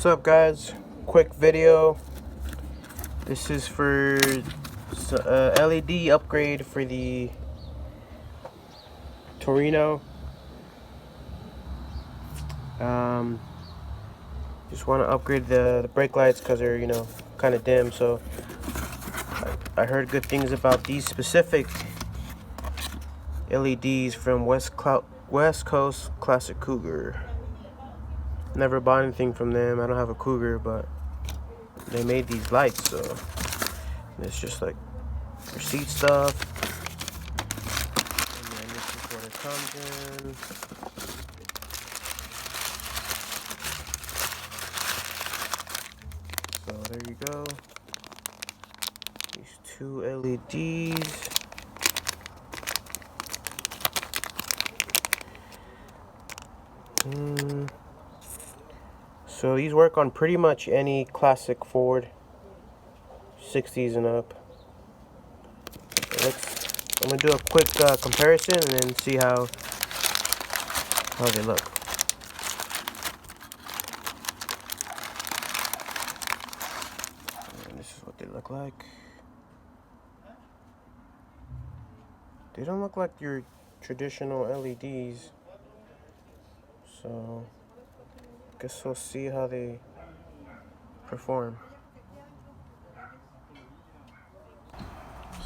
What's up, guys? Quick video. This is for LED upgrade for the Torino. Just want to upgrade the brake lights because they're, kind of dim. So I heard good things about these specific LEDs from West Coast Classic Cougar. Never bought anything from them. I don't have a Cougar, but they made these lights, so it's just like receipt stuff. And then this is what it comes in. So there you go. These two LEDs. So these work on pretty much any classic Ford 60s and up. I'm gonna do a quick comparison and then see how they look. And this is what they look like. They don't look like your traditional LEDs. So guess we'll see how they perform.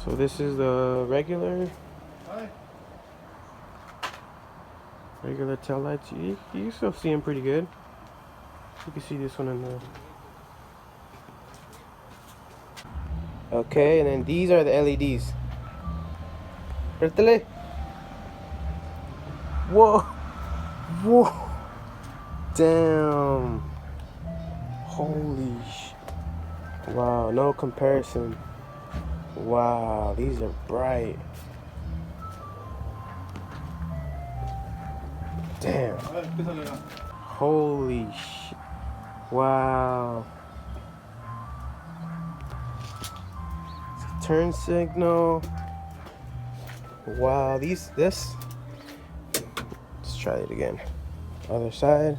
So this is the regular tail lights. You can still see them pretty good. You can see this one in there. Okay, and then these are the LEDs. Whoa! Whoa! Damn! Holy sh! Wow, no comparison. Wow, these are bright. Damn. Holy sh! Wow. Turn signal. Wow, this. Let's try it again. Other side.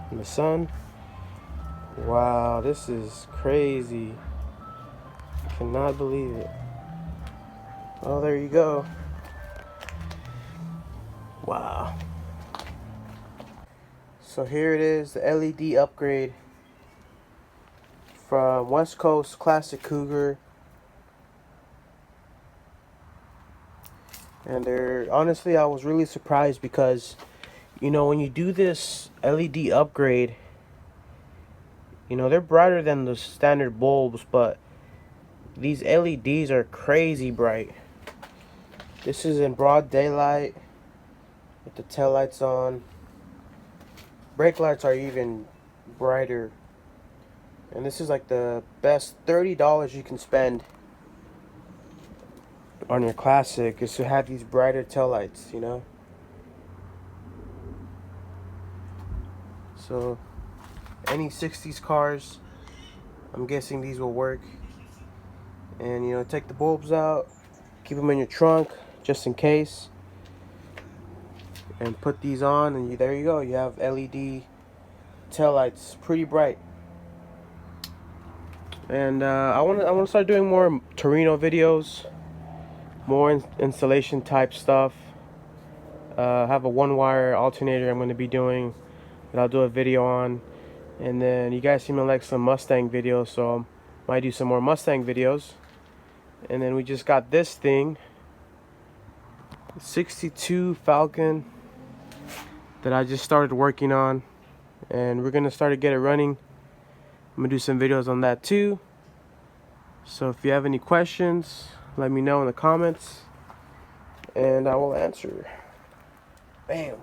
In the sun. Wow, this is crazy. I cannot believe it. Oh, there you go. Wow. So here it is, the LED upgrade from West Coast Classic Cougar. And honestly, I was really surprised because, when you do this LED upgrade, they're brighter than the standard bulbs, but these LEDs are crazy bright. This is in broad daylight with the tail lights on. Brake lights are even brighter. And this is like the best $30 you can spend on your classic is to have these brighter tail lights, So any 60s cars, I'm guessing these will work. And take the bulbs out, keep them in your trunk just in case, and put these on, and there you go. You have LED tail lights, pretty bright. And I want to start doing more Torino videos, more installation type stuff. I have a one-wire alternator I'm going to be doing that I'll do a video on. And then you guys seem to like some Mustang videos, so I might do some more Mustang videos. And then we just got this thing, 62 Falcon, that I just started working on, and we're gonna start to get it running. I'm gonna do some videos on that too. So if you have any questions, let me know in the comments and I will answer. Bam.